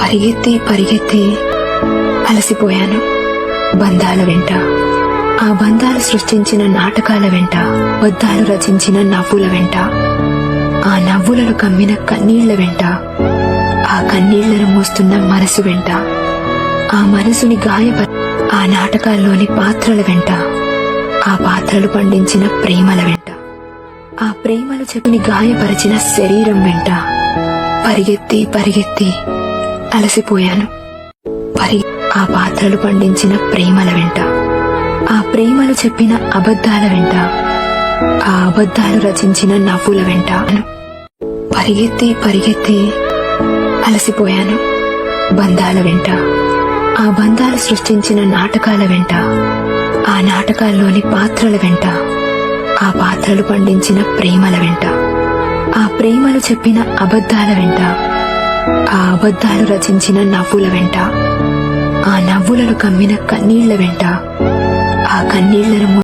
పరిగెత్తి పరిగెత్తి అలసిపోయాను. బంధాల వెంట, ఆ బంధాలు సృష్టించిన నాటకాల వెంట, అబద్ధాలు రచించిన నవ్వుల వెంట, ఆ నవ్వులను కమ్మిన కన్నీళ్ల వెంట, ఆ కన్నీళ్లను మోస్తున్న మనసు వెంట, ఆ మనసుని ఆ నాటకాల్లోని పాత్రల వెంట, ఆ పాత్రలు పండించిన ప్రేమల వెంట, ఆ ప్రేమలు చెప్పుని గాయపరిచిన శరీరం వెంట పరిగెత్తి పరిగెత్తి అలసిపోయాను. ఆ పాత్రలు పండించిన ప్రేమల వెంట, ఆ ప్రేమలు చెప్పిన అబద్ధాల వెంట, ఆ అబద్ధాలు రచించిన నవ్వుల వెంట పరిగెత్తి పరిగెత్తి అలసిపోయాను. బంధాల వెంట, ఆ బంధాలు సృష్టించిన నాటకాల వెంట, ఆ నాటకాల్లోని పాత్రల వెంట, ఆ పాత్రలు పండించిన ప్రేమల వెంట, ఆ ప్రేమలు చెప్పిన అబద్ధాల వెంట, ఆ అబద్ధాలు రచించిన నవ్వుల వెంట, ఆ నవ్వులను కమ్మిన కన్నీళ్ల వెంట, ఆ కన్నీళ్లను